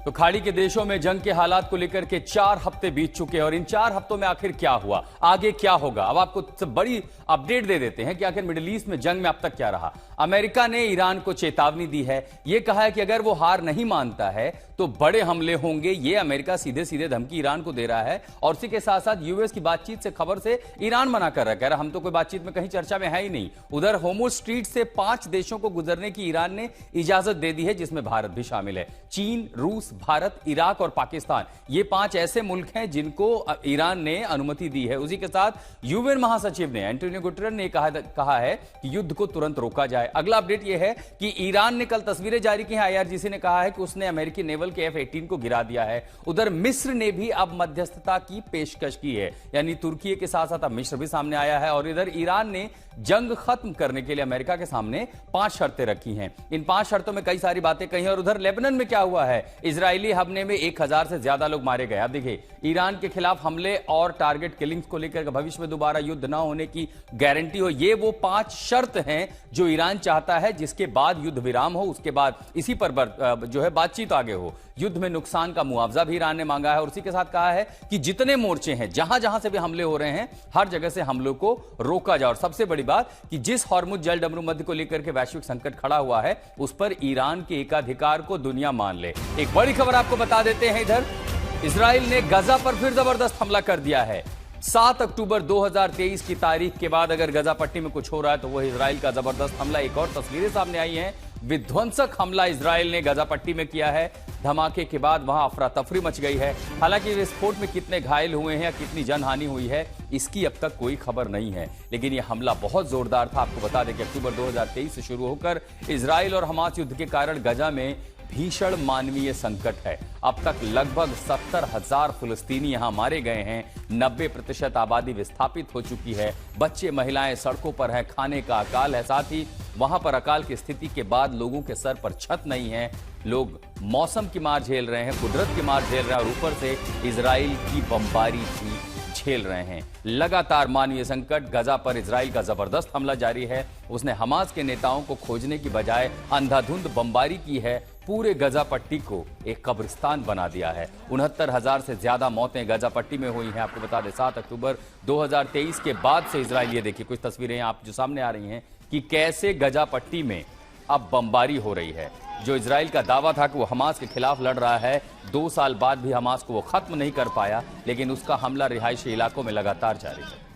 तो खाड़ी के देशों में जंग के हालात को लेकर के 4 हफ्ते बीत चुके हैं और इन 4 हफ्तों में आखिर क्या हुआ, आगे क्या होगा। अब आपको बड़ी अपडेट दे देते हैं कि आखिर मिडिल ईस्ट में जंग में अब तक क्या रहा। अमेरिका ने ईरान को चेतावनी दी है, यह कहा है कि अगर वो हार नहीं मानता है तो बड़े हमले होंगे। यह अमेरिका सीधे सीधे धमकी ईरान को दे रहा है और इसी के साथ साथ यूएस की बातचीत से खबर से ईरान मना कर रहा है, कह रहा हम तो कोई बातचीत में कहीं चर्चा में है ही नहीं। उधर होर्मुज़ स्ट्रीट से 5 देशों को गुजरने की ईरान ने इजाजत दे दी है, जिसमें भारत भी शामिल है। चीन, रूस, भारत, इराक और पाकिस्तान, ये 5 ऐसे मुल्क हैं जिनको ईरान ने अनुमति दी है। उसी के साथ यूएन महासचिव ने एंटोनियो गुटेरेस ने कहा है कि युद्ध को तुरंत रोका जाए। अगला अपडेट यह है कि ईरान ने कल तस्वीरें जारी की हैं। आईआरजीसी ने कहा है कि उसने अमेरिकी नेवल के F-18 को गिरा दिया है। उधर मिस्र ने भी अब मध्यस्थता की पेशकश की है, यानी तुर्की के साथ साथ अब मिस्र भी सामने आया है। और इधर ईरान ने जंग खत्म करने के लिए अमेरिका के सामने 5 शर्तें रखी हैं। इन 5 शर्तों में कई सारी बातें कही हैं। और उधर लेबनान में क्या हुआ है, इजरायली हमले में 1000 से ज्यादा लोग मारे गए। अब देखिए, ईरान के खिलाफ हमले और टारगेट किलिंग्स को लेकर भविष्य में दोबारा युद्ध न होने की गारंटी हो, ये वो 5 शर्त हैं जो ईरान चाहता है, जिसके बाद युद्ध विराम हो, उसके बाद इसी पर जो है बातचीत आगे हो। युद्ध में नुकसान का मुआवजा भी ईरान ने मांगा है और उसी के साथ कहा है कि जितने मोर्चे हैं, जहां जहां से भी हमले हो रहे हैं, हर जगह से हमलों को रोका जाए। और सबसे बड़ी बात कि जिस हॉर्मुज़ जल डमरू मध्य को लेकर के वैश्विक संकट खड़ा हुआ है, उस पर ईरान के एकाधिकार को दुनिया मान ले। एक बड़ी खबर आपको बता देते हैं, इधर इजराइल ने गजा पर फिर जबरदस्त हमला कर दिया है। 7 अक्टूबर 2023 की तारीख के बाद अगर गजा पट्टी में कुछ हो रहा है तो वह इजराइल का जबरदस्त हमला। एक और तस्वीरें सामने आई हैं, विध्वंसक हमला इजराइल ने गजा पट्टी में किया है। धमाके के बाद वहां अफरा तफरी मच गई है। हालांकि विस्फोट में कितने घायल हुए हैं या कितनी जनहानि हुई है, इसकी अब तक कोई खबर नहीं है, लेकिन यह हमला बहुत जोरदार था। आपको बता दें कि अक्टूबर 2023 से शुरू होकर इजराइल और हमास युद्ध के कारण गजा में भीषण मानवीय संकट है। अब तक लगभग 70,000 फिलिस्तीनी यहां मारे गए हैं। 90% आबादी विस्थापित हो चुकी है। बच्चे, महिलाएं सड़कों पर हैं, खाने का अकाल है। साथ ही वहां पर अकाल की स्थिति के बाद लोगों के सर पर छत नहीं है। लोग मौसम की मार झेल रहे हैं, कुदरत की मार झेल रहे हैं और ऊपर से इजराइल की बमबारी भी झेल रहे हैं। लगातार मानवीय संकट, गजा पर इजराइल का जबरदस्त हमला जारी है। उसने हमास के नेताओं को खोजने की बजाय अंधाधुंध बमबारी की है। पूरे गजा पट्टी को एक कब्रिस्तान बना दिया है। 69,000 से ज्यादा मौतें गजा पट्टी में हुई हैं। आपको बता दें 7 अक्टूबर 2023 के बाद से इजराइल, ये देखिए कुछ तस्वीरें आप जो सामने आ रही हैं कि कैसे गजा पट्टी में अब बमबारी हो रही है। जो इजराइल का दावा था कि वो हमास के खिलाफ लड़ रहा है, 2 साल बाद भी हमास को वो खत्म नहीं कर पाया, लेकिन उसका हमला रिहायशी इलाकों में लगातार जारी है।